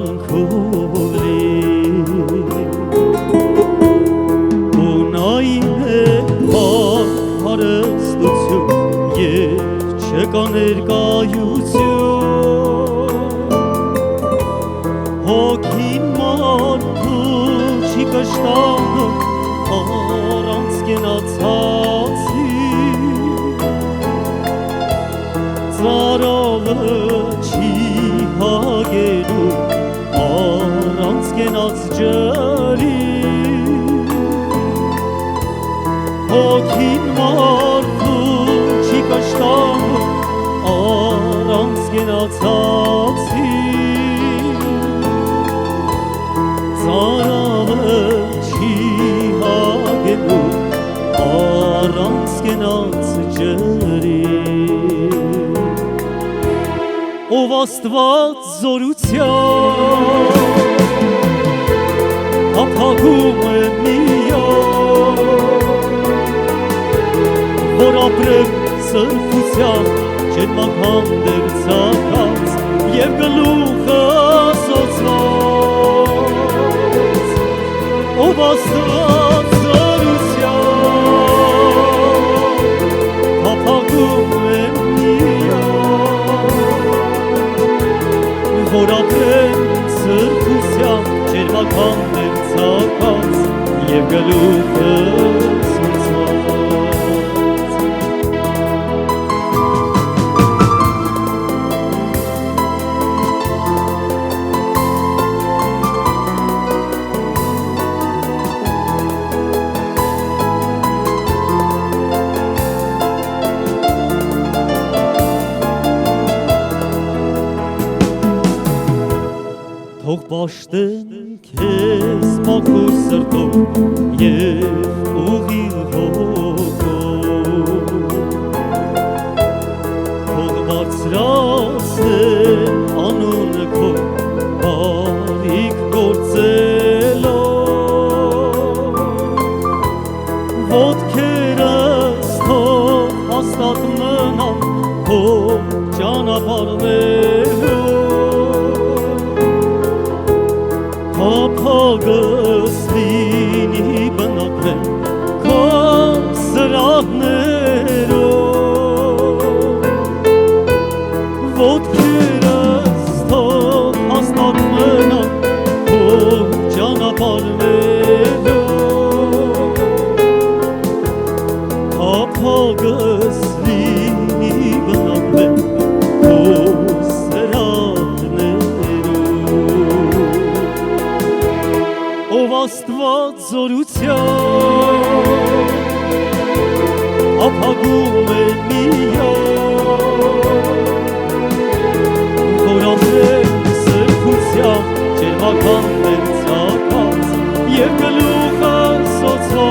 կյանքով ու նային է հարստություն և չկա ներկայություն հոգին մարդու չի կշտանում առանց կենացածի ծարավը չի հագելու առանց կենաց ջրի հոգին մարդու չի կշտանում առանց կենացածի ծարավը չի հագելու առանց կենաց ջրի ով Աստված զորության հափագում է միայն որ ապրեմ սրբությամբ ջերմական դերձակած և գլուխը սոցված ով Աստված զորության հափագում է որ ապրեմ սրբությամբ ջերմական դերձակած և գլուխը սոցված թող պաշտեն քեզ մաքուր սրտով և ուղիղ հոգով թող բարձրացնեն անունը քո բարիք գործելով ոտքերս թող հաստատ մնան քո ճանապարհներում հափագս լինի բնակվեն քո սրահներով ոտքերս թող հաստատ մնան քո ճանապարհներով հափագս լինի բնակվեն քո ով Աստված զորության հափագում է միայն որ ապրեմ սրբությամբ ջերմական դերձակած և գլուխը սոցված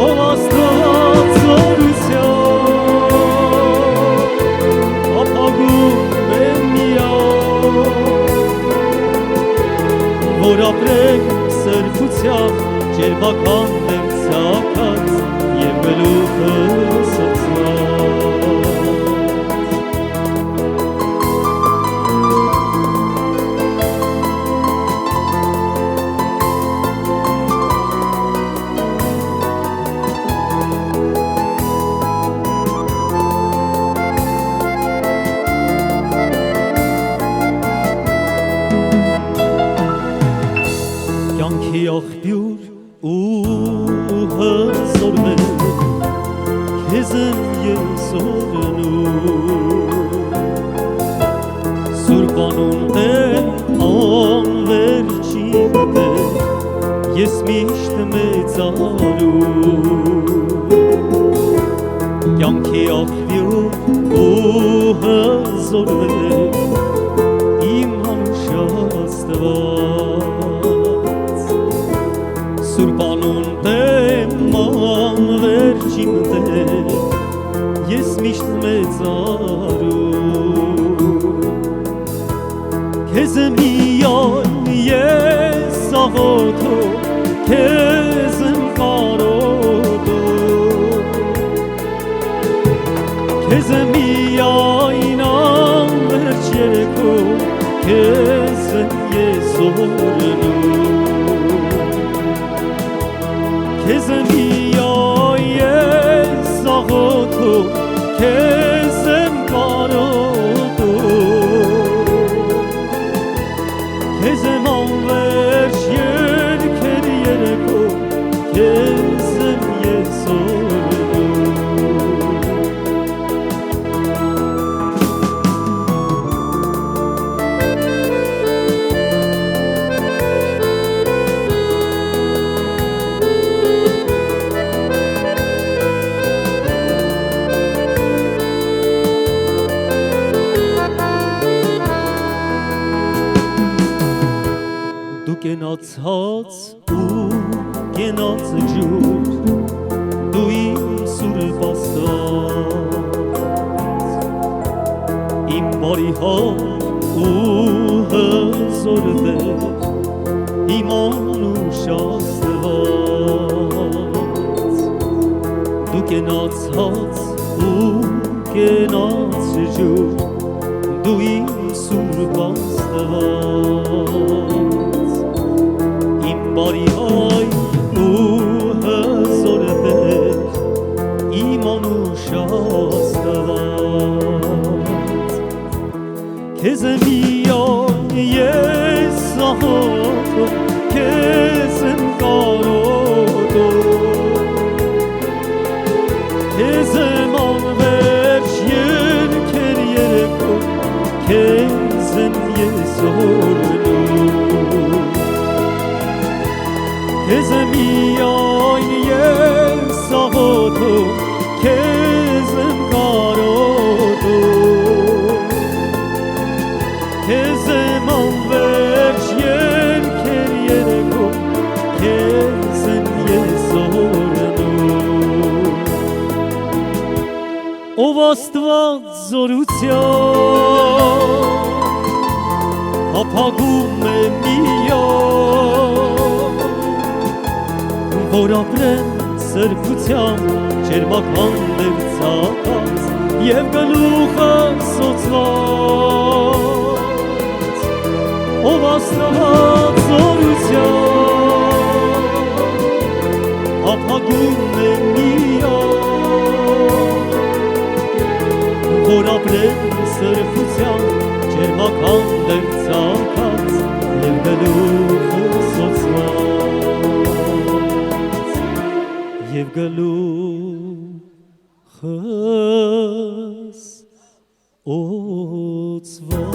ով Աստված զորության հափագում է միայն որ ապրենք սրբությամբ ջերմական դերձակած և գլուխը սոցված կյանքի աղբյուր ու հզորվել քեզ եմ ես օրհնում սուրբ անուն Տեր անվերջին Տեր ես միշտ մեծարում կյանքի աղբյուր ու հզորվել իմ անուշ Աստված Սուրբ անուն Տեր անվերջին Տեր ես միշտ մեծարում քեզ եմ միայն ես աղոթում քեզ եմ կարոտում քեզ եմ միայն անվերջ երեկո քեզ եմ կարոտում քեզ եմ անվերջ երգեր երգում քեզ եմ ես Դու կենացած ու կենաց ջուր Դու իմ սուրբ Աստված Իմ բարի հոր ու հզոր դեր Իմ անուշ Աստված Դու կենացած ու կենաց ջուր Դու իմ սուրբ Աստված Բարի հայ ու հզոր դեր իմ անուշ Աստված Քեզ եմ միայն ես աղոթում քեզ եմ կարոտում քեզ եմ անվերջ երգեր երգում քեզ եմ ես օրհնում Քեզ եմ միայն ես աղոթում, քեզ եմ կարոտում Քեզ եմ անվերջ երգեր երգում, քեզ եմ ես օրհնում Ով Աստված զորության, հափագում է միայն Որ ապրեն սրբության ջերմական ներծակած և գլուխը սոցված Ով Աստված զորության հափագում է միայն Որ ապրեն սրբության ջերմական ներծակած և գլուխը սոցված Եվ գլուխս օծված